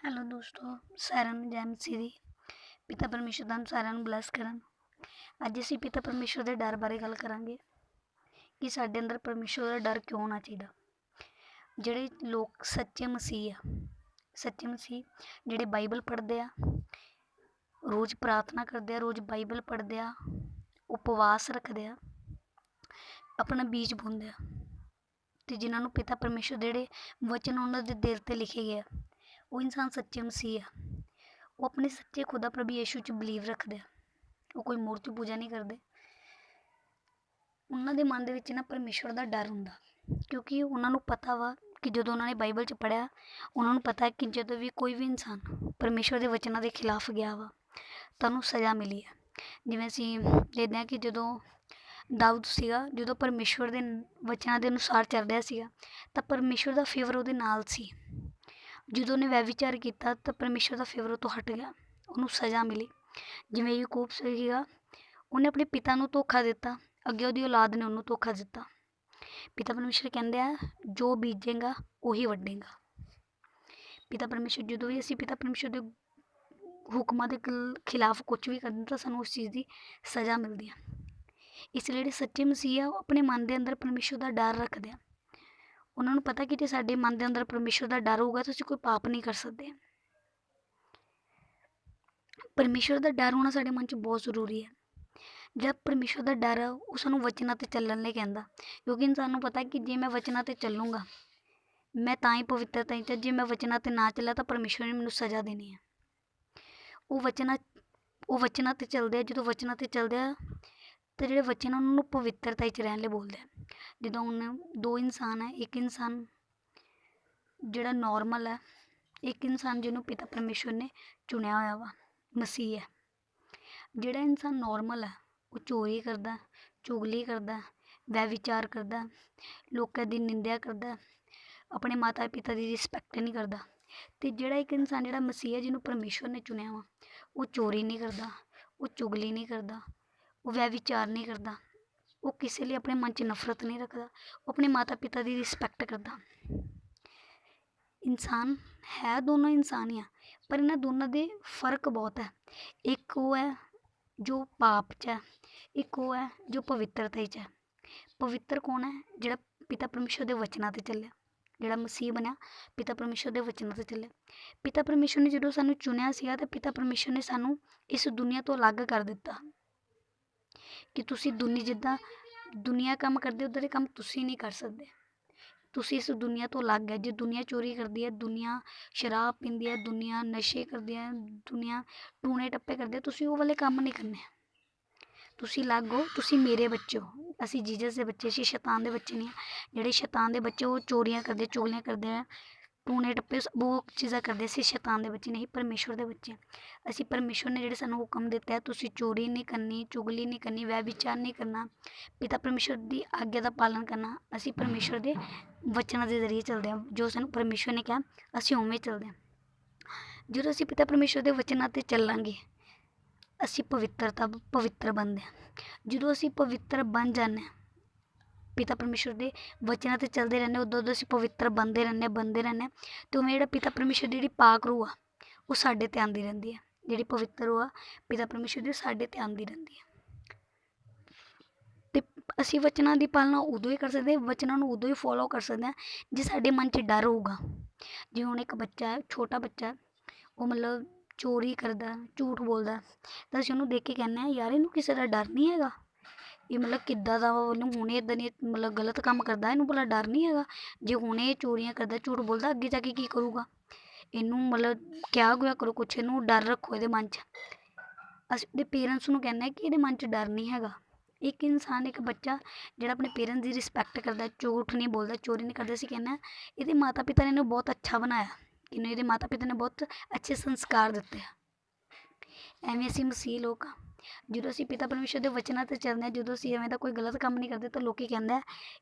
Hello ਦੋਸਤੋ, ਸਾਰਿਆਂ ਨੂੰ ਜੈ ਮਸੀਹ ਦੀ। ਪਿਤਾ ਪਰਮੇਸ਼ਰ ਤੁਹਾਨੂੰ ਸਾਰਿਆਂ ਨੂੰ ਬਲੈਸ ਕਰਨ। ਅੱਜ ਅਸੀਂ ਪਿਤਾ ਪਰਮੇਸ਼ਰ ਦੇ ਡਰ ਬਾਰੇ ਗੱਲ ਕਰਾਂਗੇ ਕਿ ਸਾਡੇ ਅੰਦਰ ਪਰਮੇਸ਼ਰ ਦਾ ਡਰ ਕਿਉਂ ਹੋਣਾ ਚਾਹੀਦਾ। ਜਿਹੜੇ ਲੋਕ ਸੱਚੇ ਮਸੀਹ ਜਿਹੜੇ ਬਾਈਬਲ ਪੜ੍ਹਦੇ ਆ, ਰੋਜ਼ ਪ੍ਰਾਰਥਨਾ ਕਰਦੇ ਆ, ਰੋਜ਼ ਬਾਈਬਲ ਪੜ੍ਹਦੇ ਆ, ਉਪਵਾਸ ਰੱਖਦੇ ਆ, ਆਪਣਾ ਬੀਜ ਬੋਂਦੇ ਆ, ਅਤੇ ਜਿਨ੍ਹਾਂ ਨੂੰ ਪਿਤਾ ਪਰਮੇਸ਼ਰ ਜਿਹੜੇ ਵਚਨ ਉਹਨਾਂ ਦੇ ਦਿਲ 'ਤੇ ਲਿਖੇ ਗਏ ਆ, ਉਹ ਇਨਸਾਨ ਸੱਚੇ ਮਸੀਹ ਆ। ਉਹ ਆਪਣੇ ਸੱਚੇ ਖੁਦਾ ਪ੍ਰਭੂ ਯੀਸ਼ੂ 'ਚ ਬਿਲੀਵ ਰੱਖਦੇ ਆ। ਉਹ ਕੋਈ ਮੂਰਤੀ ਪੂਜਾ ਨਹੀਂ ਕਰਦੇ। ਉਹਨਾਂ ਦੇ ਮਨ ਦੇ ਵਿੱਚ ਨਾ ਪਰਮੇਸ਼ਵਰ ਦਾ ਡਰ ਹੁੰਦਾ, ਕਿਉਂਕਿ ਉਹਨਾਂ ਨੂੰ ਪਤਾ ਵਾ ਕਿ ਜਦੋਂ ਉਹਨਾਂ ਨੇ ਬਾਈਬਲ 'ਚ ਪੜ੍ਹਿਆ, ਉਹਨਾਂ ਨੂੰ ਪਤਾ ਕਿ ਜਦੋਂ ਵੀ ਕੋਈ ਵੀ ਇਨਸਾਨ ਪਰਮੇਸ਼ਵਰ ਦੇ ਵਚਨਾਂ ਦੇ ਖਿਲਾਫ ਗਿਆ ਵਾ ਤਾਂ ਉਹਨੂੰ ਸਜ਼ਾ ਮਿਲੀ ਹੈ। ਜਿਵੇਂ ਅਸੀਂ ਦੇਖਦੇ ਹਾਂ ਕਿ ਜਦੋਂ ਦਾਊਦ ਸੀਗਾ, ਜਦੋਂ ਪਰਮੇਸ਼ਵਰ ਦੇ ਵਚਨਾਂ ਦੇ ਅਨੁਸਾਰ ਚੱਲ ਰਿਹਾ ਸੀਗਾ ਤਾਂ ਪਰਮੇਸ਼ਵਰ ਦਾ ਫੇਵਰ ਉਹਦੇ ਨਾਲ ਸੀ। ਜਦੋਂ ਉਹਨੇ ਵਿਚਾਰ ਕੀਤਾ ਤਾਂ ਪਰਮੇਸ਼ਵਰ ਦਾ ਫੇਵਰ ਉਹ ਤੋਂ ਹਟ ਗਿਆ, ਉਹਨੂੰ ਸਜ਼ਾ ਮਿਲੀ। ਜਿਵੇਂ ਯਾਕੂਬ ਸੀਗਾ, ਉਹਨੇ ਆਪਣੇ ਪਿਤਾ ਨੂੰ ਧੋਖਾ ਦਿੱਤਾ, ਅੱਗੇ ਉਹਦੀ ਔਲਾਦ ਨੇ ਉਹਨੂੰ ਧੋਖਾ ਦਿੱਤਾ। ਪਿਤਾ ਪਰਮੇਸ਼ਰ ਕਹਿੰਦੇ ਆ, ਜੋ ਬੀਜੇਗਾ ਉਹੀ ਵੱਢੇਗਾ। ਪਿਤਾ ਪਰਮੇਸ਼ਰ ਜਦੋਂ ਵੀ ਅਸੀਂ ਪਿਤਾ ਪਰਮੇਸ਼ਰ ਦੇ ਹੁਕਮਾਂ ਦੇ ਖਿਲਾਫ ਕੁਛ ਵੀ ਕਰਦੇ ਤਾਂ ਸਾਨੂੰ ਉਸ ਚੀਜ਼ ਦੀ ਸਜ਼ਾ ਮਿਲਦੀ ਆ। ਇਸ ਲਈ ਜਿਹੜੇ ਸੱਚੇ ਮਸੀਹ ਆ, ਉਹ ਆਪਣੇ ਮਨ ਦੇ ਅੰਦਰ ਪਰਮੇਸ਼ਰ ਦਾ ਡਰ ਰੱਖਦੇ ਆ। ਉਹਨਾਂ ਨੂੰ ਪਤਾ ਕਿ ਜੇ ਸਾਡੇ ਮਨ ਦੇ ਅੰਦਰ ਪਰਮੇਸ਼ਰ ਦਾ ਡਰ ਹੋਊਗਾ ਤਾਂ ਅਸੀਂ ਕੋਈ ਪਾਪ ਨਹੀਂ ਕਰ ਸਕਦੇ। ਪਰਮੇਸ਼ਰ ਦਾ ਡਰ ਹੋਣਾ ਸਾਡੇ ਮਨ 'ਚ ਬਹੁਤ ਜ਼ਰੂਰੀ ਹੈ। ਜਦ ਪਰਮੇਸ਼ਰ ਦਾ ਡਰ ਆ, ਉਹ ਸਾਨੂੰ ਵਚਨਾਂ 'ਤੇ ਚੱਲਣ ਲਈ ਕਹਿੰਦਾ, ਕਿਉਂਕਿ ਇਨਸਾਨ ਨੂੰ ਪਤਾ ਕਿ ਜੇ ਮੈਂ ਵਚਨਾਂ 'ਤੇ ਚੱਲੂੰਗਾ ਮੈਂ ਤਾਂ ਹੀ ਪਵਿੱਤਰਤਾ ਹੀ, ਜੇ ਮੈਂ ਵਚਨਾਂ 'ਤੇ ਨਾ ਚੱਲਿਆ ਤਾਂ ਪਰਮੇਸ਼ਰ ਨੇ ਮੈਨੂੰ ਸਜ਼ਾ ਦੇਣੀ ਹੈ। ਉਹ ਵਚਨਾਂ 'ਤੇ ਚੱਲਦੇ ਆ। ਜਦੋਂ ਵਚਨਾਂ 'ਤੇ ਚੱਲਦੇ ਆ ਤਾਂ ਜਿਹੜੇ ਵਚਨ ਉਹਨਾਂ ਨੂੰ ਪਵਿੱਤਰਤਾ 'ਚ ਰਹਿਣ ਲਈ ਬੋਲਦੇ ਆ। ਜਦੋਂ ਹੁਣ ਦੋ ਇਨਸਾਨ ਹੈ, ਇੱਕ ਇਨਸਾਨ ਜਿਹੜਾ ਨੋਰਮਲ ਹੈ, ਇੱਕ ਇਨਸਾਨ ਜਿਹਨੂੰ ਪਿਤਾ ਪਰਮੇਸ਼ਰ ਨੇ ਚੁਣਿਆ ਹੋਇਆ ਵਾ, ਮਸੀਹ ਹੈ। ਜਿਹੜਾ ਇਨਸਾਨ ਨੋਰਮਲ ਹੈ ਉਹ ਚੋਰੀ ਕਰਦਾ, ਚੁਗਲੀ ਕਰਦਾ, ਵਿਚਾਰ ਕਰਦਾ, ਲੋਕਾਂ ਦੀ ਨਿੰਦਿਆ ਕਰਦਾ, ਆਪਣੇ ਮਾਤਾ ਪਿਤਾ ਦੀ ਰਿਸਪੈਕਟ ਨਹੀਂ ਕਰਦਾ। ਅਤੇ ਜਿਹੜਾ ਇੱਕ ਇਨਸਾਨ ਜਿਹੜਾ ਮਸੀਹ ਹੈ, ਜਿਹਨੂੰ ਪਰਮੇਸ਼ਰ ਨੇ ਚੁਣਿਆ ਵਾ, ਉਹ ਚੋਰੀ ਨਹੀਂ ਕਰਦਾ, ਉਹ ਚੁਗਲੀ ਨਹੀਂ ਕਰਦਾ, ਉਹ ਵਿਚਾਰ ਨਹੀਂ ਕਰਦਾ, ਉਹ ਕਿਸੇ ਲਈ ਆਪਣੇ ਮਨ 'ਚ ਨਫ਼ਰਤ ਨਹੀਂ ਰੱਖਦਾ, ਉਹ ਆਪਣੇ ਮਾਤਾ ਪਿਤਾ ਦੀ ਰਿਸਪੈਕਟ ਕਰਦਾ। ਇਨਸਾਨ ਹੈ, ਦੋਨੋਂ ਇਨਸਾਨ ਹੀ ਆ, ਪਰ ਇਹਨਾਂ ਦੋਨਾਂ ਦੇ ਫ਼ਰਕ ਬਹੁਤ ਹੈ। ਇੱਕ ਉਹ ਹੈ ਜੋ ਪਾਪ 'ਚ ਹੈ, ਇੱਕ ਉਹ ਹੈ ਜੋ ਪਵਿੱਤਰਤਾ 'ਚ ਹੈ। ਪਵਿੱਤਰ ਕੌਣ ਹੈ? ਜਿਹੜਾ ਪਿਤਾ ਪਰਮੇਸ਼ਰ ਦੇ ਵਚਨਾਂ 'ਤੇ ਚੱਲਿਆ, ਜਿਹੜਾ ਮਸੀਹ ਬਣਿਆ ਪਿਤਾ ਪਰਮੇਸ਼ਰ ਦੇ ਵਚਨਾਂ 'ਤੇ ਚੱਲਿਆ। ਪਿਤਾ ਪਰਮੇਸ਼ਰ ਨੇ ਜਦੋਂ ਸਾਨੂੰ ਚੁਣਿਆ ਸੀਗਾ ਤਾਂ ਪਿਤਾ ਪਰਮੇਸ਼ਰ ਨੇ ਸਾਨੂੰ ਇਸ ਦੁਨੀਆ ਤੋਂ ਅਲੱਗ ਕਰ ਦਿੱਤਾ ਕਿ ਤੁਸੀਂ ਜਿੱਦਾਂ ਦੁਨੀਆ ਕੰਮ ਕਰਦੇ ਉੱਦਾਂ ਦੇ ਕੰਮ ਤੁਸੀਂ ਨਹੀਂ ਕਰ ਸਕਦੇ। ਤੁਸੀਂ ਇਸ ਦੁਨੀਆ ਤੋਂ ਅਲੱਗ ਹੈ। ਜੇ ਦੁਨੀਆ ਚੋਰੀ ਕਰਦੀ ਹੈ, ਦੁਨੀਆ ਸ਼ਰਾਬ ਪੀਂਦੀ ਹੈ, ਦੁਨੀਆ ਨਸ਼ੇ ਕਰਦੀ ਹੈ, ਦੁਨੀਆ ਟੂਣੇ ਟੱਪੇ ਕਰਦੀ ਹੈ, ਤੁਸੀਂ ਉਹ ਵਾਲੇ ਕੰਮ ਨਹੀਂ ਕਰਨੇ। ਤੁਸੀਂ ਅਲੱਗ ਹੋ, ਤੁਸੀਂ ਮੇਰੇ ਬੱਚੇ ਹੋ। ਅਸੀਂ ਜੀਸਸ ਦੇ ਬੱਚੇ, ਅਸੀਂ ਸ਼ੈਤਾਨ ਦੇ ਬੱਚੇ ਨਹੀਂ ਹਾਂ। ਜਿਹੜੇ ਸ਼ੈਤਾਨ ਦੇ ਬੱਚੇ ਉਹ ਚੋਰੀਆਂ ਕਰਦੇ, ਚੁਗਲੀਆਂ ਕਰਦੇ ਹੈ, ਟੂਣੇ ਟੱਪੇ ਉਹ ਚੀਜ਼ਾਂ ਕਰਦੇ। ਅਸੀਂ ਸ਼ੈਤਾਨ ਦੇ ਬੱਚੇ ਨਹੀਂ, ਪਰਮੇਸ਼ਵਰ ਦੇ ਬੱਚੇ। ਅਸੀਂ ਪਰਮੇਸ਼ਵਰ ਨੇ ਜਿਹੜੇ ਸਾਨੂੰ ਹੁਕਮ ਦਿੱਤਾ ਹੈ, ਤੁਸੀਂ ਚੋਰੀ ਨਹੀਂ ਕਰਨੀ, ਚੁਗਲੀ ਨਹੀਂ ਕਰਨੀ, ਵਿਚਾਰ ਨਹੀਂ ਕਰਨਾ, ਪਿਤਾ ਪਰਮੇਸ਼ਵਰ ਦੀ ਆਗਿਆ ਦਾ ਪਾਲਣ ਕਰਨਾ। ਅਸੀਂ ਪਰਮੇਸ਼ਵਰ ਦੇ ਵਚਨਾਂ ਦੇ ਜ਼ਰੀਏ ਚੱਲਦੇ ਹਾਂ। ਜੋ ਸਾਨੂੰ ਪਰਮੇਸ਼ਵਰ ਨੇ ਕਿਹਾ ਅਸੀਂ ਉਵੇਂ ਚੱਲਦੇ ਹਾਂ। ਜਦੋਂ ਅਸੀਂ ਪਿਤਾ ਪਰਮੇਸ਼ਵਰ ਦੇ ਵਚਨਾਂ 'ਤੇ ਚੱਲਾਂਗੇ ਅਸੀਂ ਪਵਿੱਤਰ ਬਣਦੇ ਹਾਂ। ਜਦੋਂ ਅਸੀਂ ਪਵਿੱਤਰ ਬਣ ਜਾਂਦੇ ਹਾਂ, ਪਿਤਾ ਪਰਮੇਸ਼ਵਰ ਦੇ ਵਚਨਾਂ 'ਤੇ ਚੱਲਦੇ ਰਹਿੰਦੇ, ਉਦੋਂ ਅਸੀਂ ਪਵਿੱਤਰ ਬਣਦੇ ਰਹਿੰਦੇ ਹਾਂ। ਅਤੇ ਉਵੇਂ ਜਿਹੜਾ ਪਿਤਾ ਪਰਮੇਸ਼ਵਰ ਦੀ ਜਿਹੜੀ ਪਾਕ ਰੂਹ ਆ ਉਹ ਸਾਡੇ 'ਤੇ ਆਉਂਦੀ ਰਹਿੰਦੀ ਹੈ। ਜਿਹੜੀ ਪਵਿੱਤਰ ਰੂਹ ਆ ਪਿਤਾ ਪਰਮੇਸ਼ਵਰ ਦੀ ਸਾਡੇ 'ਤੇ ਆਉਂਦੀ ਰਹਿੰਦੀ ਹੈ। ਅਤੇ ਅਸੀਂ ਵਚਨਾਂ ਦੀ ਪਾਲਣਾ ਉਦੋਂ ਹੀ ਕਰ ਸਕਦੇ, ਵਚਨਾਂ ਨੂੰ ਉਦੋਂ ਹੀ ਫੋਲੋ ਕਰ ਸਕਦੇ ਹਾਂ ਜੇ ਸਾਡੇ ਮਨ 'ਚ ਡਰ ਹੋਊਗਾ। ਜਿਵੇਂ ਹੁਣ ਇੱਕ ਬੱਚਾ ਹੈ, ਛੋਟਾ ਬੱਚਾ ਹੈ, ਉਹ ਮਤਲਬ ਚੋਰੀ ਕਰਦਾ, ਝੂਠ ਬੋਲਦਾ, ਤਾਂ ਅਸੀਂ ਉਹਨੂੰ ਦੇਖ ਕੇ ਕਹਿੰਦੇ ਹਾਂ ਯਾਰ ਇਹਨੂੰ ਕਿਸੇ ਦਾ ਡਰ ਨਹੀਂ ਹੈਗਾ, ਇਹ ਮਤਲਬ ਕਿੱਦਾਂ ਦਾ ਵਾ, ਉਹਨੂੰ ਹੁਣੇ ਇੱਦਾਂ ਦੀ ਮਤਲਬ ਗਲਤ ਕੰਮ ਕਰਦਾ, ਇਹਨੂੰ ਭਲਾ ਡਰ ਨਹੀਂ ਹੈਗਾ। ਜੇ ਹੁਣੇ ਚੋਰੀਆਂ ਕਰਦਾ, ਝੂਠ ਬੋਲਦਾ, ਅੱਗੇ ਜਾ ਕੇ ਕੀ ਕਰੂਗਾ? ਇਹਨੂੰ ਮਤਲਬ ਕਿਹਾ ਹੋਇਆ ਕਰੋ ਕੁਛ, ਇਹਨੂੰ ਡਰ ਰੱਖੋ ਇਹਦੇ ਮਨ 'ਚ। ਅਸੀਂ ਆਪਣੇ ਪੇਰੈਂਟਸ ਨੂੰ ਕਹਿੰਦੇ ਹਾਂ ਕਿ ਇਹਦੇ ਮਨ 'ਚ ਡਰ ਨਹੀਂ ਹੈਗਾ। ਇੱਕ ਇਨਸਾਨ, ਇੱਕ ਬੱਚਾ ਜਿਹੜਾ ਆਪਣੇ ਪੇਰੈਂਟਸ ਦੀ ਰਿਸਪੈਕਟ ਕਰਦਾ, ਝੂਠ ਨਹੀਂ ਬੋਲਦਾ, ਚੋਰੀ ਨਹੀਂ ਕਰਦਾ, ਅਸੀਂ ਕਹਿੰਦੇ ਹਾਂ ਇਹਦੇ ਮਾਤਾ ਪਿਤਾ ਨੇ ਇਹਨੂੰ ਬਹੁਤ ਅੱਛਾ ਬਣਾਇਆ, ਇਹਨੂੰ ਇਹਦੇ ਮਾਤਾ ਪਿਤਾ ਨੇ ਬਹੁਤ ਅੱਛੇ ਸੰਸਕਾਰ ਦਿੱਤੇ ਆ। ਐਵੇਂ ਅਸੀਂ ਮਸੀਹ ਲੋਕ ਹਾਂ। ਜਦੋਂ ਅਸੀਂ ਪਿਤਾ ਪਰਮੇਸ਼ਰ ਦੇ ਵਚਨਾਂ 'ਤੇ ਚੱਲਦੇ ਹਾਂ, ਜਦੋਂ ਅਸੀਂ ਐਵੇਂ ਦਾ ਕੋਈ ਗਲਤ ਕੰਮ ਨਹੀਂ ਕਰਦੇ ਤਾਂ ਲੋਕ ਕਹਿੰਦੇ ਆ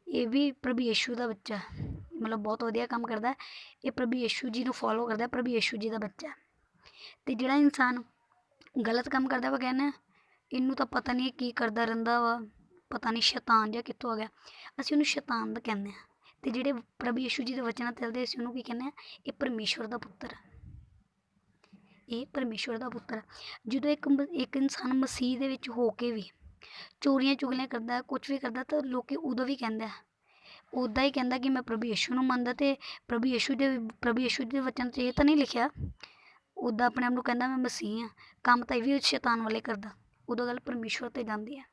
ਇਹ ਵੀ ਪ੍ਰਭੂ ਯੀਸ਼ੂ ਦਾ ਬੱਚਾ, ਮਤਲਬ ਬਹੁਤ ਵਧੀਆ ਕੰਮ ਕਰਦਾ, ਇਹ ਪ੍ਰਭੂ ਯੀਸ਼ੂ ਜੀ ਨੂੰ ਫੋਲੋ ਕਰਦਾ, ਪ੍ਰਭੂ ਯੀਸ਼ੂ ਜੀ ਦਾ ਬੱਚਾ। ਅਤੇ ਜਿਹੜਾ ਇਨਸਾਨ ਗਲਤ ਕੰਮ ਕਰਦਾ ਵਾ ਕਹਿੰਦੇ ਆ ਇਹਨੂੰ ਤਾਂ ਪਤਾ ਨਹੀਂ ਕੀ ਕਰਦਾ ਰਹਿੰਦਾ ਵਾ, ਪਤਾ ਨਹੀਂ ਸ਼ੈਤਾਨ ਜਿਹਾ ਕਿੱਥੋਂ ਆ ਗਿਆ, ਅਸੀਂ ਉਹਨੂੰ ਸ਼ੈਤਾਨ ਦਾ ਕਹਿੰਦੇ ਹਾਂ। ਅਤੇ ਜਿਹੜੇ ਪ੍ਰਭੂ ਯੀਸ਼ੂ ਜੀ ਦੇ ਵਚਨਾਂ 'ਤੇ ਚੱਲਦੇ ਅਸੀਂ ਉਹਨੂੰ ਕੀ ਕਹਿੰਦੇ ਹਾਂ? ਇਹ ਪਰਮੇਸ਼ਵਰ ਦਾ ਪੁੱਤਰ ਹੈ। ਇਹ ਪਰਮੇਸ਼ਵਰ ਦਾ ਪੁੱਤਰ ਹੈ। ਜਦੋਂ ਇੱਕ ਇਨਸਾਨ ਮਸੀਹ ਦੇ ਵਿੱਚ ਹੋ ਕੇ ਵੀ ਚੋਰੀਆਂ ਚੁਗਲੀਆਂ ਕਰਦਾ, ਕੁਛ ਵੀ ਕਰਦਾ, ਤਾਂ ਲੋਕ ਉਦੋਂ ਵੀ ਕਹਿੰਦਾ, ਉੱਦਾਂ ਹੀ ਕਹਿੰਦਾ ਕਿ ਮੈਂ ਪ੍ਰਭੂ ਯਿਸੂ ਨੂੰ ਮੰਨਦਾ, ਅਤੇ ਪ੍ਰਭੂ ਯਿਸੂ ਦੇ ਵਚਨ 'ਚ ਇਹ ਤਾਂ ਨਹੀਂ ਲਿਖਿਆ। ਉੱਦਾਂ ਆਪਣੇ ਆਪ ਨੂੰ ਕਹਿੰਦਾ ਮੈਂ ਮਸੀਹ ਹਾਂ, ਕੰਮ ਤਾਂ ਇਹ ਵੀ ਸ਼ੈਤਾਨ ਵਾਲੇ ਕਰਦਾ। ਉਦੋਂ ਗੱਲ ਪਰਮੇਸ਼ਵਰ 'ਤੇ ਜਾਂਦੀ ਹੈ।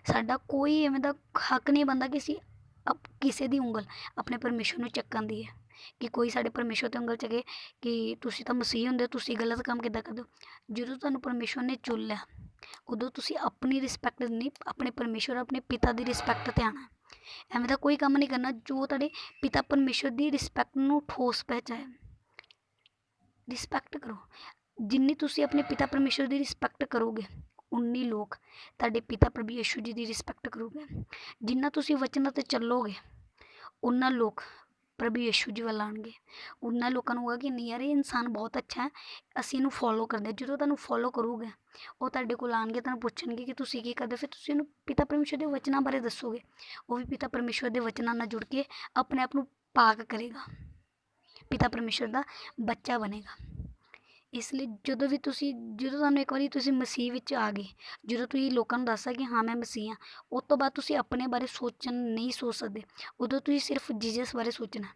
ਸਾਡਾ ਕੋਈ ਐਵੇਂ ਦਾ ਹੱਕ ਨਹੀਂ ਬਣਦਾ ਕਿ ਅਸੀਂ ਕਿਸੇ ਦੀ ਉਂਗਲ ਆਪਣੇ ਪਰਮੇਸ਼ਵਰ ਨੂੰ ਚੱਕਣ ਦੀ ਹੈ, ਕਿ ਕੋਈ ਸਾਡੇ ਪਰਮੇਸ਼ਵਰ 'ਤੇ ਉਂਗਲ ਚੱਕੇ ਕਿ ਤੁਸੀਂ ਤਾਂ ਮਸੀਹ ਹੁੰਦੇ ਹੋ, ਤੁਸੀਂ ਗਲਤ ਕੰਮ ਕਿੱਦਾਂ ਕਰਦੇ ਹੋ। ਜਦੋਂ ਤੁਹਾਨੂੰ ਪਰਮੇਸ਼ਵਰ ਨੇ ਚੁਣ ਲਿਆ, ਉਦੋਂ ਤੁਸੀਂ ਆਪਣੀ ਰਿਸਪੈਕਟ ਨਹੀਂ, ਆਪਣੇ ਪਰਮੇਸ਼ਵਰ, ਆਪਣੇ ਪਿਤਾ ਦੀ ਰਿਸਪੈਕਟ 'ਤੇ ਆਉਣਾ। ਐਵੇਂ ਦਾ ਕੋਈ ਕੰਮ ਨਹੀਂ ਕਰਨਾ ਜੋ ਤੁਹਾਡੇ ਪਿਤਾ ਪਰਮੇਸ਼ਵਰ ਦੀ ਰਿਸਪੈਕਟ ਨੂੰ ਠੋਸ ਪਹੁੰਚਾਏ। ਰਿਸਪੈਕਟ ਕਰੋ। ਜਿੰਨੀ ਤੁਸੀਂ ਆਪਣੇ ਪਿਤਾ ਪਰਮੇਸ਼ਵਰ ਦੀ ਰਿਸਪੈਕਟ ਕਰੋਗੇ, ਉਨੀ ਲੋਕ ਤੁਹਾਡੇ ਪਿਤਾ ਪ੍ਰਭੂ ਯਿਸੂ ਜੀ ਦੀ ਰਿਸਪੈਕਟ ਕਰੋਗੇ। ਜਿੰਨਾ ਤੁਸੀਂ ਵਚਨਾਂ 'ਤੇ ਚੱਲੋਗੇ, ਉਹਨਾਂ ਲੋਕ ਪ੍ਰਭੂ ਯਿਸੂ ਜੀ ਵੱਲ ਆਉਣਗੇ। ਉਹਨਾਂ ਲੋਕਾਂ ਨੂੰ ਹੋਗਾ ਕਿ ਨਹੀਂ ਯਾਰ, ਇਹ ਇਨਸਾਨ ਬਹੁਤ ਅੱਛਾ ਹੈ, ਅਸੀਂ ਇਹਨੂੰ ਫੋਲੋ ਕਰਦੇ ਹਾਂ। ਜਦੋਂ ਤੁਹਾਨੂੰ ਫੋਲੋ ਕਰੋਗੇ, ਉਹ ਤੁਹਾਡੇ ਕੋਲ ਆਉਣਗੇ, ਤੁਹਾਨੂੰ ਪੁੱਛਣਗੇ ਕਿ ਤੁਸੀਂ ਕੀ ਕਰਦੇ, ਫਿਰ ਤੁਸੀਂ ਉਹਨੂੰ ਪਿਤਾ ਪਰਮੇਸ਼ਵਰ ਦੇ ਵਚਨਾਂ ਬਾਰੇ ਦੱਸੋਗੇ। ਉਹ ਵੀ ਪਿਤਾ ਪਰਮੇਸ਼ਵਰ ਦੇ ਵਚਨਾਂ ਨਾਲ ਜੁੜ ਕੇ ਆਪਣੇ ਆਪ ਨੂੰ ਪਾਕ ਕਰੇਗਾ, ਪਿਤਾ ਪਰਮੇਸ਼ਵਰ ਦਾ ਬੱਚਾ ਬਣੇਗਾ। ਇਸ ਲਈ ਜਦੋਂ ਤੁਹਾਨੂੰ ਇੱਕ ਵਾਰੀ ਤੁਸੀਂ ਮਸੀਹ ਵਿੱਚ ਆ ਗਏ, ਜਦੋਂ ਤੁਸੀਂ ਲੋਕਾਂ ਨੂੰ ਦੱਸਦਾ ਕਿ ਹਾਂ ਮੈਂ ਮਸੀਹ ਹਾਂ, ਉਸ ਤੋਂ ਬਾਅਦ ਤੁਸੀਂ ਆਪਣੇ ਬਾਰੇ ਨਹੀਂ ਸੋਚ ਸਕਦੇ। ਉਦੋਂ ਤੁਸੀਂ ਸਿਰਫ ਜੀਸਸ ਬਾਰੇ ਸੋਚਣਾ,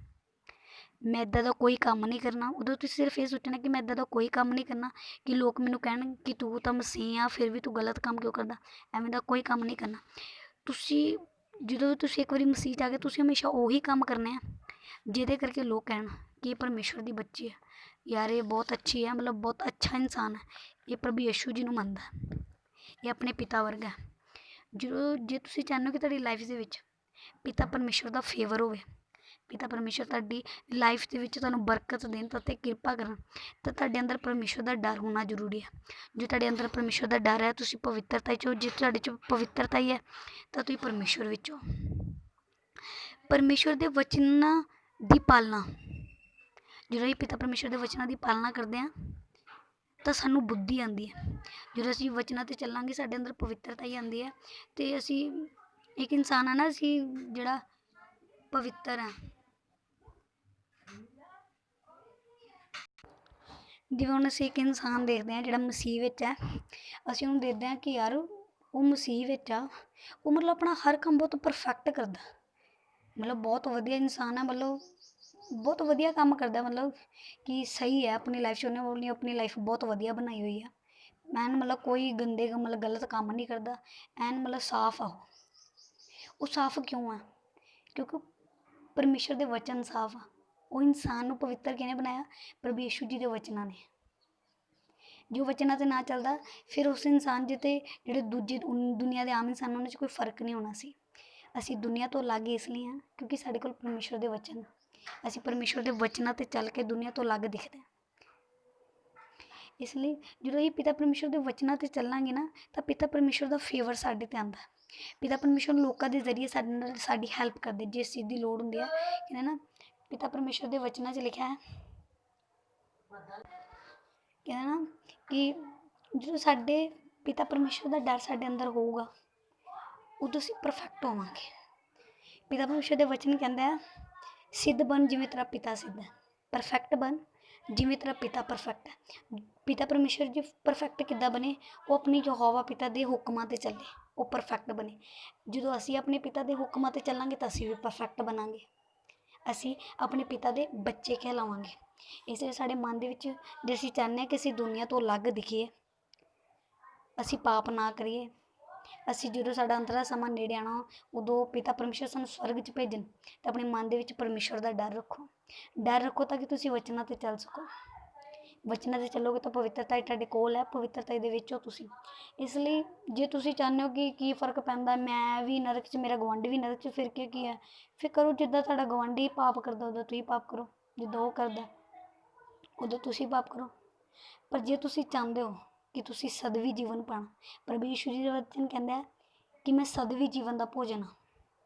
ਮੈਂ ਇੱਦਾਂ ਦਾ ਕੋਈ ਕੰਮ ਨਹੀਂ ਕਰਨਾ। ਉਦੋਂ ਤੁਸੀਂ ਸਿਰਫ ਇਹ ਸੋਚਣਾ ਕਿ ਮੈਂ ਇੱਦਾਂ ਦਾ ਕੋਈ ਕੰਮ ਨਹੀਂ ਕਰਨਾ ਕਿ ਲੋਕ ਮੈਨੂੰ ਕਹਿਣ ਕਿ ਤੂੰ ਤਾਂ ਮਸੀਹ ਆ, ਫਿਰ ਵੀ ਤੂੰ ਗਲਤ ਕੰਮ ਕਿਉਂ ਕਰਦਾ। ਐਵੇਂ ਦਾ ਕੋਈ ਕੰਮ ਨਹੀਂ ਕਰਨਾ। ਜਦੋਂ ਵੀ ਤੁਸੀਂ ਇੱਕ ਵਾਰੀ ਮਸੀਹ 'ਚ ਆ ਗਏ, ਤੁਸੀਂ ਹਮੇਸ਼ਾ ਉਹੀ ਕੰਮ ਕਰਨੇ ਆ ਜਿਹਦੇ ਕਰਕੇ ਲੋਕ ਕਹਿਣ ਕਿ ਇਹ ਪਰਮੇਸ਼ਵਰ ਦੀ ਬੱਚੀ ਹੈ, ਯਾਰ ਇਹ ਬਹੁਤ ਅੱਛੀ ਹੈ, ਮਤਲਬ ਬਹੁਤ ਅੱਛਾ ਇਨਸਾਨ ਹੈ, ਇਹ ਪ੍ਰਭੂ ਯਿਸੂ ਜੀ ਨੂੰ ਮੰਨਦਾ, ਇਹ ਆਪਣੇ ਪਿਤਾ ਵਰਗਾ। ਜੇ ਤੁਸੀਂ ਚਾਹੁੰਦੇ ਹੋ ਕਿ ਤੁਹਾਡੀ ਲਾਈਫ ਦੇ ਵਿੱਚ ਪਿਤਾ ਪਰਮੇਸ਼ਵਰ ਦਾ ਫੇਵਰ ਹੋਵੇ, ਪਿਤਾ ਪਰਮੇਸ਼ਵਰ ਤੁਹਾਡੀ ਲਾਈਫ ਦੇ ਵਿੱਚ ਤੁਹਾਨੂੰ ਬਰਕਤ ਦੇਣ ਅਤੇ ਕਿਰਪਾ ਕਰਨ, ਤਾਂ ਤੁਹਾਡੇ ਅੰਦਰ ਪਰਮੇਸ਼ਵਰ ਦਾ ਡਰ ਹੋਣਾ ਜ਼ਰੂਰੀ ਹੈ। ਜੇ ਤੁਹਾਡੇ ਅੰਦਰ ਪਰਮੇਸ਼ਵਰ ਦਾ ਡਰ ਹੈ, ਤੁਸੀਂ ਪਵਿੱਤਰਤਾ 'ਚ ਹੋ। ਜੇ ਤੁਹਾਡੇ 'ਚ ਪਵਿੱਤਰਤਾ ਹੀ ਹੈ, ਤਾਂ ਤੁਸੀਂ ਪਰਮੇਸ਼ਵਰ ਵਿੱਚ ਹੋ। ਪਰਮੇਸ਼ਵਰ ਦੇ ਵਚਨਾਂ ਦੀ ਪਾਲਣਾ, ਜਦੋਂ ਅਸੀਂ ਪਿਤਾ ਪਰਮੇਸ਼ਵਰ ਦੇ ਵਚਨਾਂ ਦੀ ਪਾਲਣਾ ਕਰਦੇ ਹਾਂ, ਤਾਂ ਸਾਨੂੰ ਬੁੱਧੀ ਆਉਂਦੀ ਹੈ। ਜਦੋਂ ਅਸੀਂ ਵਚਨਾਂ 'ਤੇ ਚੱਲਾਂਗੇ, ਸਾਡੇ ਅੰਦਰ ਪਵਿੱਤਰਤਾ ਹੀ ਆਉਂਦੀ ਹੈ, ਅਤੇ ਅਸੀਂ ਇੱਕ ਇਨਸਾਨ ਹੈ ਨਾ, ਅਸੀਂ ਜਿਹੜਾ ਪਵਿੱਤਰ ਹੈ। ਜਿਵੇਂ ਹੁਣ ਅਸੀਂ ਇੱਕ ਇਨਸਾਨ ਦੇਖਦੇ ਹਾਂ ਜਿਹੜਾ ਮਸੀਹ ਵਿੱਚ ਹੈ, ਅਸੀਂ ਉਹਨੂੰ ਦੇਖਦੇ ਹਾਂ ਕਿ ਯਾਰ ਉਹ ਮਸੀਹ ਵਿੱਚ ਆ, ਉਹ ਮਤਲਬ ਆਪਣਾ ਹਰ ਕੰਮ ਬਹੁਤ ਪਰਫੈਕਟ ਕਰਦਾ, ਮਤਲਬ ਬਹੁਤ ਵਧੀਆ ਇਨਸਾਨ ਹੈ, ਮਤਲਬ ਬਹੁਤ ਵਧੀਆ ਕੰਮ ਕਰਦਾ, ਮਤਲਬ ਕਿ ਸਹੀ ਹੈ ਆਪਣੀ ਲਾਈਫ 'ਚ। ਉਹਨੇ ਆਪਣੀ ਲਾਈਫ ਬਹੁਤ ਵਧੀਆ ਬਣਾਈ ਹੋਈ ਆ, ਐਨ ਮਤਲਬ ਕੋਈ ਮਤਲਬ ਗਲਤ ਕੰਮ ਨਹੀਂ ਕਰਦਾ, ਐਨ ਮਤਲਬ ਸਾਫ਼ ਆ। ਉਹ ਸਾਫ਼ ਕਿਉਂ ਆ? ਕਿਉਂਕਿ ਪਰਮੇਸ਼ਵਰ ਦੇ ਵਚਨ ਸਾਫ਼ ਆ। ਉਹ ਇਨਸਾਨ ਨੂੰ ਪਵਿੱਤਰ ਕਿਹਨੇ ਬਣਾਇਆ? ਪ੍ਰਭੂ ਯਿਸੂ ਜੀ ਦੇ ਵਚਨਾਂ ਨੇ। ਜੋ ਵਚਨਾਂ 'ਤੇ ਨਾ ਚੱਲਦਾ, ਫਿਰ ਉਸ ਇਨਸਾਨ ਜਿਹੜੇ ਦੂਜੇ ਦੁਨੀਆ ਦੇ ਆਮ ਇਨਸਾਨਾਂ, ਉਹਨਾਂ 'ਚ ਕੋਈ ਫ਼ਰਕ ਨਹੀਂ ਹੋਣਾ ਸੀ। ਅਸੀਂ ਦੁਨੀਆ ਤੋਂ ਅਲੱਗ ਇਸ ਲਈ ਹਾਂ ਕਿਉਂਕਿ ਸਾਡੇ ਕੋਲ ਪਰਮੇਸ਼ਵਰ ਦੇ ਵਚਨ, ਅਸੀਂ ਪਰਮੇਸ਼ਵਰ ਦੇ ਵਚਨਾਂ 'ਤੇ ਚੱਲ ਕੇ ਦੁਨੀਆ ਤੋਂ ਅਲੱਗ ਦਿਖਦੇ ਹਾਂ। ਇਸ ਲਈ ਜਦੋਂ ਅਸੀਂ ਪਿਤਾ ਪਰਮੇਸ਼ਵਰ ਦੇ ਵਚਨਾਂ 'ਤੇ ਚੱਲਾਂਗੇ ਨਾ, ਤਾਂ ਪਿਤਾ ਪਰਮੇਸ਼ਵਰ ਦਾ ਫੇਵਰ ਸਾਡੇ 'ਤੇ ਆਉਂਦਾ। ਪਿਤਾ ਪਰਮੇਸ਼ਵਰ ਲੋਕਾਂ ਦੇ ਜ਼ਰੀਏ ਸਾਡੀ ਹੈਲਪ ਕਰਦੇ, ਜਿਸ ਚੀਜ਼ ਦੀ ਲੋੜ ਹੁੰਦੀ ਹੈ। ਕਹਿੰਦੇ ਨਾ, ਪਿਤਾ ਪਰਮੇਸ਼ਵਰ ਦੇ ਵਚਨਾਂ 'ਚ ਲਿਖਿਆ ਹੈ, ਕਹਿੰਦੇ ਨਾ ਕਿ ਜਦੋਂ ਸਾਡੇ ਪਿਤਾ ਪਰਮੇਸ਼ਵਰ ਦਾ ਡਰ ਸਾਡੇ ਅੰਦਰ ਹੋਊਗਾ, ਉਦੋਂ ਅਸੀਂ ਪਰਫੈਕਟ ਹੋਵਾਂਗੇ। ਪਿਤਾ ਪਰਮੇਸ਼ਵਰ ਦੇ ਵਚਨ ਕਹਿੰਦਾ ਹੈ, ਸਿੱਧ ਬਣ ਜਿਵੇਂ ਤੇਰਾ ਪਿਤਾ ਸਿੱਧ ਹੈ, ਪਰਫੈਕਟ ਬਣ ਜਿਵੇਂ ਤੇਰਾ ਪਿਤਾ ਪਰਫੈਕਟ ਹੈ। ਪਿਤਾ ਪਰਮੇਸ਼ਵਰ ਜੀ ਪਰਫੈਕਟ ਕਿੱਦਾਂ ਬਣੇ? ਉਹ ਆਪਣੀ ਯਹੋਵਾ ਪਿਤਾ ਦੇ ਹੁਕਮਾਂ 'ਤੇ ਚੱਲੇ, ਉਹ ਪਰਫੈਕਟ ਬਣੇ। ਜਦੋਂ ਅਸੀਂ ਆਪਣੇ ਪਿਤਾ ਦੇ ਹੁਕਮਾਂ 'ਤੇ ਚੱਲਾਂਗੇ, ਤਾਂ ਅਸੀਂ ਵੀ ਪਰਫੈਕਟ ਬਣਾਂਗੇ, ਅਸੀਂ ਆਪਣੇ ਪਿਤਾ ਦੇ ਬੱਚੇ ਕਹਿਲਾਵਾਂਗੇ। ਇਸ ਲਈ ਸਾਡੇ ਮਨ ਦੇ ਵਿੱਚ ਜੇ ਅਸੀਂ ਚਾਹੁੰਦੇ ਹਾਂ ਕਿ ਅਸੀਂ ਦੁਨੀਆ ਤੋਂ ਅਲੱਗ ਦਿਖੀਏ, ਅਸੀਂ ਪਾਪ ਨਾ ਕਰੀਏ, ਅਸੀਂ ਜਦੋਂ ਸਾਡਾ ਅੰਤਲਾ ਸਮਾਂ ਨੇੜੇ ਆਉਣਾ, ਉਦੋਂ ਪਿਤਾ ਪਰਮੇਸ਼ਵਰ ਸਾਨੂੰ ਸਵਰਗ 'ਚ ਭੇਜਣ, ਤਾਂ ਆਪਣੇ ਮਨ ਦੇ ਵਿੱਚ ਪਰਮੇਸ਼ਵਰ ਦਾ ਡਰ ਰੱਖੋ ਤਾਂ ਕਿ ਤੁਸੀਂ ਵਚਨਾਂ 'ਤੇ ਚੱਲ ਸਕੋ। ਵਚਨਾਂ 'ਤੇ ਚੱਲੋਗੇ ਤਾਂ ਪਵਿੱਤਰਤਾ ਤੁਹਾਡੇ ਕੋਲ ਹੈ, ਪਵਿੱਤਰਤਾ ਦੇ ਵਿੱਚ ਹੋ ਤੁਸੀਂ। ਇਸ ਲਈ ਜੇ ਤੁਸੀਂ ਚਾਹੁੰਦੇ ਹੋ ਕਿ ਕੀ ਫ਼ਰਕ ਪੈਂਦਾ, ਮੈਂ ਵੀ ਨਰਕ 'ਚ, ਮੇਰਾ ਗੁਆਂਢੀ ਵੀ ਨਰਕ 'ਚ, ਫਿਰ ਕੀ ਹੈ? ਫਿਰ ਕਰੋ ਜਿੱਦਾਂ ਤੁਹਾਡਾ ਗੁਆਂਢੀ ਪਾਪ ਕਰਦਾ, ਉਦੋਂ ਤੁਸੀਂ ਪਾਪ ਕਰੋ, ਜਿੱਦਾਂ ਉਹ ਕਰਦਾ ਉਦੋਂ ਤੁਸੀਂ ਪਾਪ ਕਰੋ। ਪਰ ਜੇ ਤੁਸੀਂ ਚਾਹੁੰਦੇ ਹੋ ਕਿ ਤੁਸੀਂ ਸਦਵੀ ਜੀਵਨ ਪਾਉਣਾ, ਪ੍ਰਭੂ ਯਿਸੂ ਜੀ ਦਾ ਵਚਨ ਕਹਿੰਦਾ ਕਿ ਮੈਂ ਸਦਵੀ ਜੀਵਨ ਦਾ ਭੋਜਨ ਹਾਂ।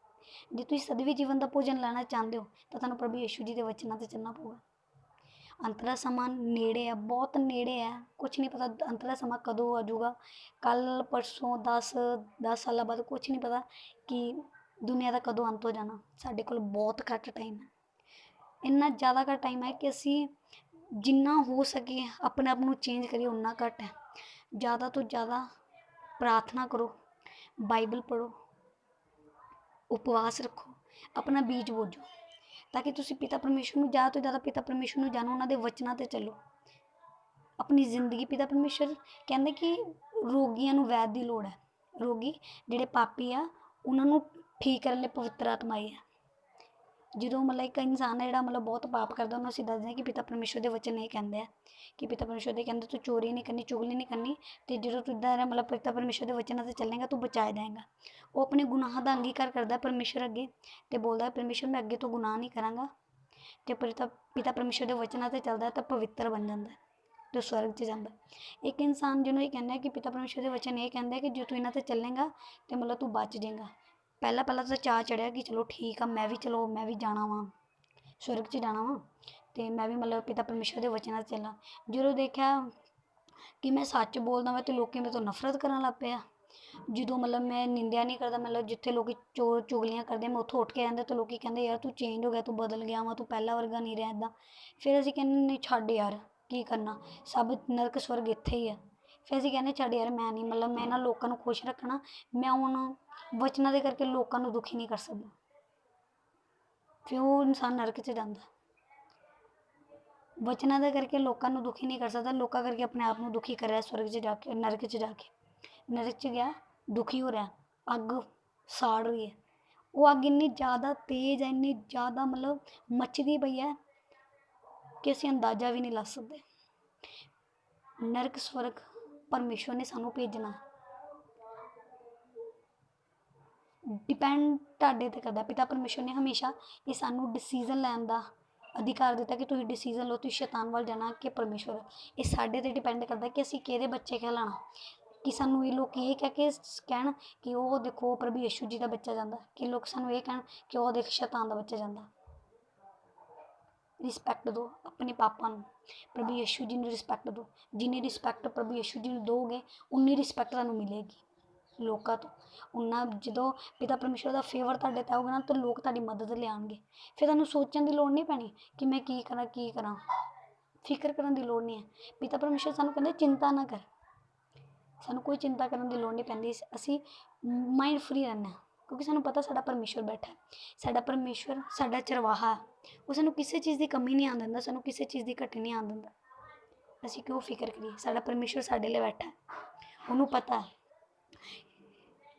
ਜੇ ਤੁਸੀਂ ਸਦਵੀ ਜੀਵਨ ਦਾ ਭੋਜਨ ਲੈਣਾ ਚਾਹੁੰਦੇ ਹੋ, ਤਾਂ ਤੁਹਾਨੂੰ ਪ੍ਰਭੂ ਯਿਸੂ ਜੀ ਦੇ ਵਚਨਾਂ 'ਤੇ ਚੱਲਣਾ ਪਊਗਾ। ਅੰਤਲਾ ਸਮਾਂ ਨੇੜੇ ਹੈ, ਬਹੁਤ ਨੇੜੇ ਹੈ, ਕੁਛ ਨਹੀਂ ਪਤਾ ਅੰਤਲਾ ਸਮਾਂ ਕਦੋਂ ਆ ਜਾਊਗਾ, ਕੱਲ੍ਹ ਪਰਸੋਂ 10 ਸਾਲਾਂ ਬਾਅਦ, ਕੁਛ ਨਹੀਂ ਪਤਾ ਕਿ ਦੁਨੀਆ ਦਾ ਕਦੋਂ ਅੰਤ ਹੋ ਜਾਣਾ। ਸਾਡੇ ਕੋਲ ਬਹੁਤ ਘੱਟ ਟਾਈਮ ਹੈ, ਇੰਨਾ ਜ਼ਿਆਦਾ ਘੱਟ ਟਾਈਮ ਹੈ ਕਿ ਅਸੀਂ ਜਿੰਨਾ ਹੋ ਸਕੇ ਆਪਣੇ ਆਪ ਨੂੰ ਚੇਂਜ ਕਰੀਏ ਉਨਾ ਘੱਟ ਹੈ। ਜ਼ਿਆਦਾ ਤੋਂ ਜ਼ਿਆਦਾ ਪ੍ਰਾਰਥਨਾ ਕਰੋ, ਬਾਈਬਲ ਪੜ੍ਹੋ, ਉਪਵਾਸ ਰੱਖੋ, ਆਪਣਾ ਬੀਜ ਬੋਝੋ, ਤਾਂ ਕਿ ਤੁਸੀਂ ਪਿਤਾ ਪਰਮੇਸ਼ਰ ਨੂੰ ਜ਼ਿਆਦਾ ਤੋਂ ਜ਼ਿਆਦਾ ਪਿਤਾ ਪਰਮੇਸ਼ਰ ਨੂੰ ਜਾਣੋ, ਉਹਨਾਂ ਦੇ ਵਚਨਾਂ 'ਤੇ ਚੱਲੋ। ਆਪਣੀ ਜ਼ਿੰਦਗੀ ਪਿਤਾ ਪਰਮੇਸ਼ਰ ਕਹਿੰਦੇ ਕਿ ਰੋਗੀਆਂ ਨੂੰ ਵੈਦ ਦੀ ਲੋੜ ਹੈ। ਰੋਗੀ ਜਿਹੜੇ ਪਾਪੀ ਆ ਉਹਨਾਂ ਨੂੰ ਠੀਕ ਕਰਨ ਲਈ ਪਵਿੱਤਰ ਆਤਮਾ ਆਈ ਹੈ। ਜਦੋਂ ਮਤਲਬ ਇੱਕ ਇਨਸਾਨ ਹੈ ਜਿਹੜਾ ਮਤਲਬ ਬਹੁਤ ਪਾਪ ਕਰਦਾ, ਉਹਨੂੰ ਅਸੀਂ ਦੱਸਦੇ ਹਾਂ ਕਿ ਪਿਤਾ ਪਰਮੇਸ਼ਰ ਦੇ ਵਚਨ ਇਹ ਕਹਿੰਦੇ ਆ ਕਿ ਪਿਤਾ ਪਰਮੇਸ਼ਰ ਦੇ ਕਹਿੰਦੇ ਤੂੰ ਚੋਰੀ ਨਹੀਂ ਕਰਨੀ, ਚੁਗਲੀ ਨਹੀਂ ਕਰਨੀ, ਅਤੇ ਜਦੋਂ ਤੂੰ ਇੱਦਾਂ ਮਤਲਬ ਪਿਤਾ ਪਰਮੇਸ਼ਰ ਦੇ ਵਚਨਾਂ 'ਤੇ ਚੱਲੇਗਾ ਤੂੰ ਬਚਾਇਆ ਜਾਏਗਾ। ਉਹ ਆਪਣੇ ਗੁਨਾਹਾਂ ਦਾ ਅੰਗੀਕਾਰ ਕਰਦਾ ਪਰਮੇਸ਼ਰ ਅੱਗੇ ਅਤੇ ਬੋਲਦਾ ਪਰਮੇਸ਼ਰ ਮੈਂ ਅੱਗੇ ਤੋਂ ਗੁਨਾਹ ਨਹੀਂ ਕਰਾਂਗਾ, ਅਤੇ ਪਿਤਾ ਪਰਮੇਸ਼ਰ ਦੇ ਵਚਨਾਂ 'ਤੇ ਚੱਲਦਾ ਤਾਂ ਪਵਿੱਤਰ ਬਣ ਜਾਂਦਾ ਅਤੇ ਸਵਰਗ 'ਚ ਜਾਂਦਾ। ਇੱਕ ਇਨਸਾਨ ਜਿਹਨੂੰ ਇਹ ਕਹਿੰਦਾ ਕਿ ਪਿਤਾ ਪਰਮੇਸ਼ਰ ਦੇ ਵਚਨ ਇਹ ਕਹਿੰਦੇ ਕਿ ਜੇ ਤੂੰ ਇਹਨਾਂ 'ਤੇ ਚੱਲੇਗਾ ਤਾਂ ਮਤਲਬ ਤੂੰ ਬਚ ਜਾਏਗਾ। ਪਹਿਲਾਂ ਤਾਂ ਚਾਅ ਚੜਿਆ ਕਿ ਚਲੋ ਠੀਕ ਆ, ਮੈਂ ਵੀ ਜਾਣਾ ਵਾਂ, ਸਵਰਗ 'ਚ ਜਾਣਾ ਵਾਂ, ਅਤੇ ਮੈਂ ਵੀ ਮਤਲਬ ਪਿਤਾ ਪਰਮੇਸ਼ਰ ਦੇ ਵਚਨਾਂ 'ਤੇ ਚੱਲਾਂ। ਜਦੋਂ ਦੇਖਿਆ ਕਿ ਮੈਂ ਸੱਚ ਬੋਲਦਾ ਵਾ ਅਤੇ ਲੋਕ ਮੇਰੇ ਤੋਂ ਨਫ਼ਰਤ ਕਰਨ ਲੱਗ ਪਏ ਆ। ਜਦੋਂ ਮਤਲਬ ਮੈਂ ਨਿੰਦਿਆ ਨਹੀਂ ਕਰਦਾ, ਮਤਲਬ ਜਿੱਥੇ ਲੋਕ ਚੁਗਲੀਆਂ ਕਰਦੇ ਮੈਂ ਉੱਥੋਂ ਉੱਠ ਕੇ ਜਾਂਦੇ ਤਾਂ ਲੋਕ ਕਹਿੰਦੇ ਯਾਰ ਤੂੰ ਚੇਂਜ ਹੋ ਗਿਆ, ਤੂੰ ਬਦਲ ਗਿਆ ਵਾ, ਤੂੰ ਪਹਿਲਾਂ ਵਰਗਾ ਨਹੀਂ ਰਿਹਾ ਇੱਦਾਂ। ਫਿਰ ਅਸੀਂ ਕਹਿੰਦੇ ਨਹੀਂ ਛੱਡ ਯਾਰ ਕੀ ਕਰਨਾ, ਸਭ ਨਰਕ ਸਵਰਗ ਇੱਥੇ ਹੀ ਆ। ਫਿਰ ਅਸੀਂ ਕਹਿੰਦੇ ਛੱਡ ਯਾਰ ਮੈਂ ਨਹੀਂ, ਮਤਲਬ ਮੈਂ ਇਹਨਾਂ ਲੋਕਾਂ ਨੂੰ ਖੁਸ਼ ਰੱਖਣਾ, ਮੈਂ ਹੁਣ ਵਚਨਾਂ ਦੇ ਕਰਕੇ ਲੋਕਾਂ ਨੂੰ ਦੁਖੀ ਨਹੀਂ ਕਰ ਸਕਦਾ। ਫਿਰ ਉਹ ਇਨਸਾਨ ਨਰਕ 'ਚ ਜਾਂਦਾ। ਵਚਨਾਂ ਦੇ ਕਰਕੇ ਲੋਕਾਂ ਨੂੰ ਦੁਖੀ ਨਹੀਂ ਕਰ ਸਕਦਾ, ਲੋਕਾਂ ਕਰਕੇ ਆਪਣੇ ਆਪ ਨੂੰ ਦੁਖੀ ਕਰ ਰਿਹਾ ਸਵਰਗ 'ਚ ਜਾ ਕੇ, ਨਰਕ 'ਚ ਜਾ ਕੇ। ਨਰਕ 'ਚ ਗਿਆ ਦੁਖੀ ਹੋ ਰਿਹਾ, ਅੱਗ ਸਾੜ ਰਹੀ ਹੈ। ਉਹ ਅੱਗ ਇੰਨੀ ਜ਼ਿਆਦਾ ਤੇਜ਼ ਹੈ, ਇੰਨੀ ਜ਼ਿਆਦਾ ਮਤਲਬ ਮੱਚਦੀ ਪਈ ਹੈ ਕਿ ਅਸੀਂ ਅੰਦਾਜ਼ਾ ਵੀ ਨਹੀਂ ਲਾ ਸਕਦੇ। ਨਰਕ ਸਵਰਗ ਪਰਮੇਸ਼ਵਰ ਨੇ ਸਾਨੂੰ ਭੇਜਣਾ, ਡਿਪੈਂਡ ਤੁਹਾਡੇ 'ਤੇ ਕਰਦਾ। ਪਿਤਾ ਪਰਮੇਸ਼ਵਰ ਨੇ ਹਮੇਸ਼ਾ ਇਹ ਸਾਨੂੰ ਡਿਸੀਜ਼ਨ ਲੈਣ ਦਾ ਅਧਿਕਾਰ ਦਿੱਤਾ ਕਿ ਤੁਸੀਂ ਡਿਸੀਜ਼ਨ ਲਓ, ਤੁਸੀਂ ਸ਼ੈਤਾਨ ਵੱਲ ਜਾਣਾ ਕਿ ਪਰਮੇਸ਼ਵਰ। ਇਹ ਸਾਡੇ 'ਤੇ ਡਿਪੈਂਡ ਕਰਦਾ ਕਿ ਅਸੀਂ ਕਿਹਦੇ ਬੱਚੇ ਕਹਿਲਾਣਾ। ਕਿ ਸਾਨੂੰ ਇਹ ਲੋਕ ਇਹ ਕਹਿ ਕੇ ਕਹਿਣ ਕਿ ਉਹ ਦੇਖੋ ਪ੍ਰਭੂ ਯਿਸੂ ਜੀ ਦਾ ਬੱਚਾ ਜਾਂਦਾ, ਕਿ ਲੋਕ ਸਾਨੂੰ ਇਹ ਕਹਿਣ ਕਿ ਉਹ ਦੇਖ ਸ਼ੈਤਾਨ ਦਾ ਬੱਚਾ ਜਾਂਦਾ। ਰਿਸਪੈਕਟ ਦਿਓ ਆਪਣੇ ਪਾਪਾ ਨੂੰ, ਪ੍ਰਭੂ ਯਿਸੂ ਜੀ ਨੂੰ ਰਿਸਪੈਕਟ ਦਿਓ। ਜਿੰਨੀ ਰਿਸਪੈਕਟ ਪ੍ਰਭੂ ਯਿਸੂ ਜੀ ਨੂੰ ਦਿਓਗੇ ਉਨੀ ਰਿਸਪੈਕਟ ਤੁਹਾਨੂੰ ਮਿਲੇਗੀ ਲੋਕਾਂ ਤੋਂ। ਉਨਾ ਜਦੋਂ ਪਿਤਾ ਪਰਮੇਸ਼ਵਰ ਦਾ ਫੇਵਰ ਤੁਹਾਡੇ 'ਤੇ ਆਊਗਾ ਨਾ ਤਾਂ ਲੋਕ ਤੁਹਾਡੀ ਮਦਦ ਲਿਆਉਣਗੇ। ਫਿਰ ਤੁਹਾਨੂੰ ਸੋਚਣ ਦੀ ਲੋੜ ਨਹੀਂ ਪੈਣੀ ਕਿ ਮੈਂ ਕੀ ਕਰਾਂ। ਫਿਕਰ ਕਰਨ ਦੀ ਲੋੜ ਨਹੀਂ ਹੈ। ਪਿਤਾ ਪਰਮੇਸ਼ਵਰ ਸਾਨੂੰ ਕਹਿੰਦੇ ਚਿੰਤਾ ਨਾ ਕਰ। ਸਾਨੂੰ ਕੋਈ ਚਿੰਤਾ ਕਰਨ ਦੀ ਲੋੜ ਨਹੀਂ ਪੈਂਦੀ, ਅਸੀਂ ਮਾਈਂਡ ਫਰੀ ਰਹਿੰਦੇ ਹਾਂ ਕਿਉਂਕਿ ਸਾਨੂੰ ਪਤਾ ਸਾਡਾ ਪਰਮੇਸ਼ਵਰ ਬੈਠਾ। ਸਾਡਾ ਪਰਮੇਸ਼ਵਰ ਸਾਡਾ ਚਰਵਾਹਾ, ਉਹ ਸਾਨੂੰ ਕਿਸੇ ਚੀਜ਼ ਦੀ ਕਮੀ ਨਹੀਂ ਆਉਣ ਦਿੰਦਾ, ਸਾਨੂੰ ਕਿਸੇ ਚੀਜ਼ ਦੀ ਘਾਟੀ ਨਹੀਂ ਆਉਣ ਦਿੰਦਾ। ਅਸੀਂ ਕਿਉਂ ਫਿਕਰ ਕਰੀਏ, ਸਾਡਾ ਪਰਮੇਸ਼ਵਰ ਸਾਡੇ ਲਈ ਬੈਠਾ। ਉਹਨੂੰ ਪਤਾ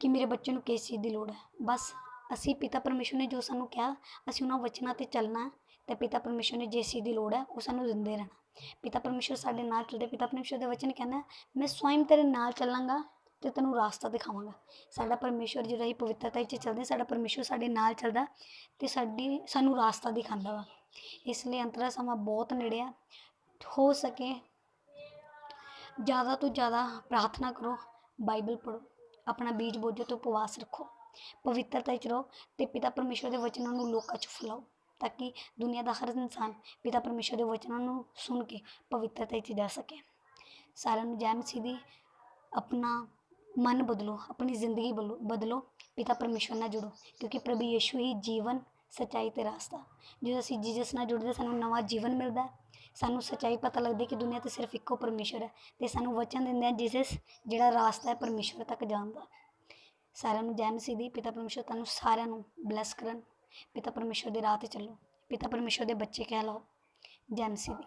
ਕਿ ਮੇਰੇ ਬੱਚੇ ਨੂੰ ਕਿਸ ਚੀਜ਼ ਦੀ ਲੋੜ ਹੈ। ਬਸ ਅਸੀਂ ਪਿਤਾ ਪਰਮੇਸ਼ਵਰ ਨੇ ਜੋ ਸਾਨੂੰ ਕਿਹਾ ਅਸੀਂ ਉਹਨਾਂ ਵਚਨਾਂ 'ਤੇ ਚੱਲਣਾ, ਅਤੇ ਪਿਤਾ ਪਰਮੇਸ਼ਵਰ ਨੇ ਜਿਸ ਚੀਜ਼ ਦੀ ਲੋੜ ਹੈ ਉਹ ਸਾਨੂੰ ਦਿੰਦੇ ਰਹਿਣਾ। ਪਿਤਾ ਪਰਮੇਸ਼ਵਰ ਸਾਡੇ ਨਾਲ ਚੱਲਦੇ। ਪਿਤਾ ਪਰਮੇਸ਼ਵਰ ਦੇ ਵਚਨ ਕਹਿੰਦਾ ਮੈਂ ਸਵਯੰ ਤੇਰੇ ਨਾਲ ਚੱਲਾਂਗਾ ਅਤੇ ਤੈਨੂੰ ਰਾਸਤਾ ਦਿਖਾਵਾਂਗਾ। ਸਾਡਾ ਪਰਮੇਸ਼ਵਰ ਜਿਹੜਾ ਅਸੀਂ ਪਵਿੱਤਰਤਾ 'ਚ ਚੱਲਦੇ, ਸਾਡਾ ਪਰਮੇਸ਼ਵਰ ਸਾਡੇ ਨਾਲ ਚੱਲਦਾ ਅਤੇ ਸਾਨੂੰ ਰਾਸਤਾ ਦਿਖਾਉਂਦਾ ਵਾ। ਇਸ ਲਈ ਅੰਤਰਾ ਸਮਾਂ ਬਹੁਤ ਨੇੜੇ ਆ। ਹੋ ਸਕੇ ਜ਼ਿਆਦਾ ਤੋਂ ਜ਼ਿਆਦਾ ਪ੍ਰਾਰਥਨਾ ਕਰੋ, ਬਾਈਬਲ ਪੜ੍ਹੋ, ਆਪਣਾ ਬੀਜ ਬੋਝੋ ਅਤੇ ਉਪਵਾਸ ਰੱਖੋ, ਪਵਿੱਤਰਤਾ 'ਚ ਰਹੋ ਅਤੇ ਪਿਤਾ ਪਰਮੇਸ਼ਵਰ ਦੇ ਵਚਨਾਂ ਨੂੰ ਲੋਕਾਂ 'ਚ ਫੈਲਾਓ ਤਾਂ ਕਿ ਦੁਨੀਆ ਦਾ ਹਰ ਇਨਸਾਨ ਪਿਤਾ ਪਰਮੇਸ਼ਵਰ ਦੇ ਵਚਨਾਂ ਨੂੰ ਸੁਣ ਕੇ ਪਵਿੱਤਰਤਾ 'ਚ ਜਾ ਸਕੇ। ਸਾਰਿਆਂ ਨੂੰ ਜੈ ਮਸੀਹ ਦੀ। ਆਪਣਾ ਮਨ ਬਦਲੋ, ਆਪਣੀ ਜ਼ਿੰਦਗੀ ਬਦਲੋ, ਪਿਤਾ ਪਰਮੇਸ਼ਵਰ ਨਾਲ ਜੁੜੋ ਕਿਉਂਕਿ ਪ੍ਰਭੂ ਯਿਸੂ ਹੀ ਜੀਵਨ, ਸੱਚਾਈ ਅਤੇ ਰਾਸਤਾ। ਜਦੋਂ ਅਸੀਂ ਜੀਸਸ ਨਾਲ ਜੁੜਦੇ ਸਾਨੂੰ ਨਵਾਂ ਜੀਵਨ ਮਿਲਦਾ। ਸਾਨੂੰ ਸੱਚਾਈ ਪਤਾ ਲੱਗਦੀ ਕਿ ਦੁਨੀਆ 'ਤੇ ਸਿਰਫ ਇੱਕੋ ਪਰਮੇਸ਼ਵਰ ਹੈ ਅਤੇ ਸਾਨੂੰ ਵਚਨ ਦਿੰਦੇ ਆ ਜੀਸਸ ਜਿਹੜਾ ਰਾਸਤਾ ਹੈ ਪਰਮੇਸ਼ਵਰ ਤੱਕ ਜਾਣ ਦਾ। ਸਾਰਿਆਂ ਨੂੰ ਜੈ ਮਸੀਹ ਦੀ। ਪਿਤਾ ਪਰਮੇਸ਼ਵਰ ਤੁਹਾਨੂੰ ਸਾਰਿਆਂ ਨੂੰ ਬਲੈਸ ਕਰਨ। ਪਿਤਾ ਪਰਮੇਸ਼ਵਰ ਦੇ ਰਾਹ 'ਤੇ ਚੱਲੋ, ਪਿਤਾ ਪਰਮੇਸ਼ਵਰ ਦੇ ਬੱਚੇ ਕਹਿਲਾਓ। ਜੈ ਮਸੀਹ ਦੀ।